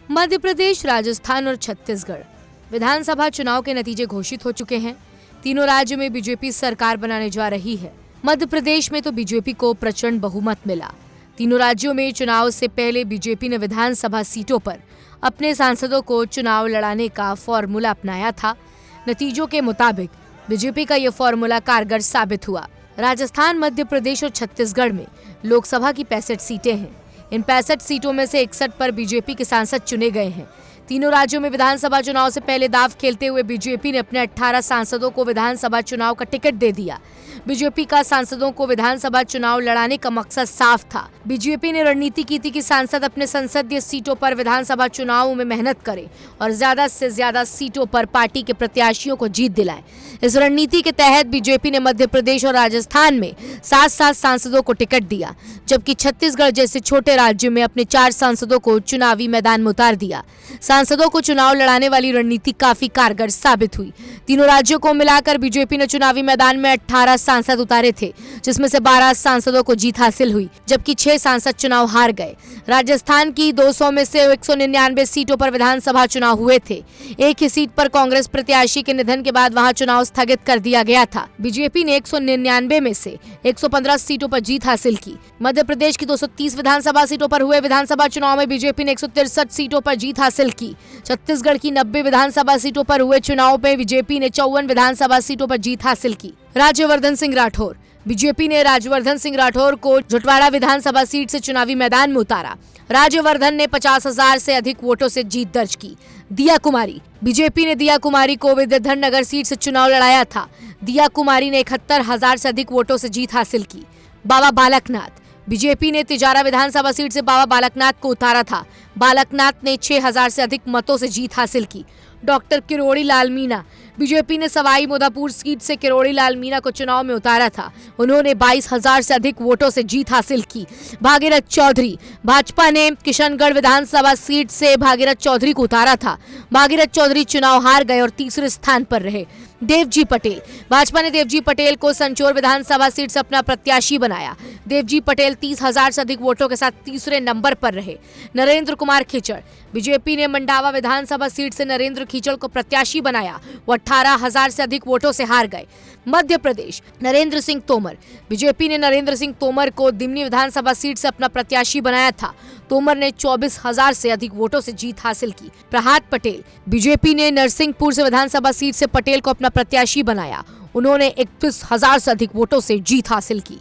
मध्य प्रदेश, राजस्थान और छत्तीसगढ़ विधानसभा चुनाव के नतीजे घोषित हो चुके हैं। तीनों राज्यों में बीजेपी सरकार बनाने जा रही है। मध्य प्रदेश में तो बीजेपी को प्रचंड बहुमत मिला। तीनों राज्यों में चुनाव से पहले बीजेपी ने विधानसभा सीटों पर अपने सांसदों को चुनाव लड़ाने का फॉर्मूला अपनाया था। नतीजों के मुताबिक बीजेपी का यह फॉर्मूला कारगर साबित हुआ। राजस्थान, मध्य प्रदेश और छत्तीसगढ़ में लोकसभा की 65 सीटें हैं। इन 65 सीटों में से 61 पर बीजेपी के सांसद चुने गए हैं। तीनों राज्यों में विधानसभा चुनाव से पहले दांव खेलते हुए बीजेपी ने अपने 18 सांसदों को विधानसभा चुनाव का टिकट दे दिया। बीजेपी का सांसदों को विधानसभा चुनाव लड़ाने का मकसद साफ था। बीजेपी ने रणनीति की थी कि सांसद अपने संसदीय सीटों पर विधानसभा चुनाव में मेहनत करें और ज्यादा से ज्यादा सीटों पर पार्टी के प्रत्याशियों को जीत दिलाएं। इस रणनीति के तहत बीजेपी ने मध्य प्रदेश और राजस्थान में 7-7 सांसदों को टिकट दिया, जबकि छत्तीसगढ़ जैसे छोटे राज्यों में अपने 4 सांसदों को चुनावी मैदान में उतार दिया। सांसदों को चुनाव लड़ाने वाली रणनीति काफी कारगर साबित हुई। तीनों राज्यों को मिलाकर बीजेपी ने चुनावी मैदान में 18 सांसद उतारे थे, जिसमें से 12 सांसदों को जीत हासिल हुई, जबकि 6 सांसद चुनाव हार गए। राजस्थान की 200 में से 199 सीटों पर विधानसभा चुनाव हुए थे। एक ही सीट पर कांग्रेस प्रत्याशी के निधन के बाद वहां चुनाव स्थगित कर दिया गया था। बीजेपी ने 199 में से 115 सीटों पर जीत हासिल की। मध्य प्रदेश की 230 विधानसभा सीटों पर हुए विधानसभा चुनाव में बीजेपी ने 163 सीटों पर जीत हासिल की। छत्तीसगढ़ की 90 विधानसभा सीटों पर हुए चुनाव में बीजेपी ने 54 विधानसभा सीटों पर जीत हासिल की। राज्यवर्धन सिंह राठौर। बीजेपी ने राज्यवर्धन सिंह राठौर को जटवाड़ा विधानसभा सीट से चुनावी मैदान में उतारा। राज्यवर्धन ने 50,000 से अधिक वोटों से जीत दर्ज की। दिया कुमारी। बीजेपी ने दिया कुमारी को विद्याधर नगर सीट से चुनाव लड़ाया था। दिया कुमारी ने 71,000 से अधिक वोटों से जीत हासिल की। बाबा बालकनाथ। बीजेपी ने तिजारा विधानसभा सीट से बाबा बालकनाथ को उतारा था। बालकनाथ ने 6,000 से अधिक मतों से जीत हासिल की। डॉक्टर किरोड़ी लाल मीणा। बीजेपी ने सवाई माधोपुर सीट से किरोड़ी लाल मीणा को चुनाव में उतारा था। उन्होंने 22,000 से अधिक वोटों से जीत हासिल की। भागीरथ चौधरी। भाजपा ने किशनगढ़ विधानसभा सीट से भागीरथ चौधरी को उतारा था। भागीरथ चौधरी चुनाव हार गए और तीसरे स्थान पर रहे। देवजी पटेल। भाजपा ने देवजी पटेल को संचोर विधानसभा सीट से अपना प्रत्याशी बनाया। देवजी पटेल 30,000 से अधिक वोटों के साथ तीसरे नंबर पर रहे। नरेंद्र कुमार खिचड़। बीजेपी ने मंडावा विधानसभा सीट से नरेंद्र खिचड़ को प्रत्याशी बनाया। वो 18,000 से अधिक वोटों से हार गए। मध्य प्रदेश। नरेंद्र सिंह तोमर। बीजेपी ने नरेंद्र सिंह तोमर को दिमनी विधानसभा सीट से अपना प्रत्याशी बनाया था। तोमर ने 24,000 से अधिक वोटों से जीत हासिल की। प्रहात पटेल। बीजेपी ने नरसिंहपुर से विधानसभा सीट से पटेल को अपना प्रत्याशी बनाया। उन्होंने 31,000 से अधिक वोटों से जीत हासिल की।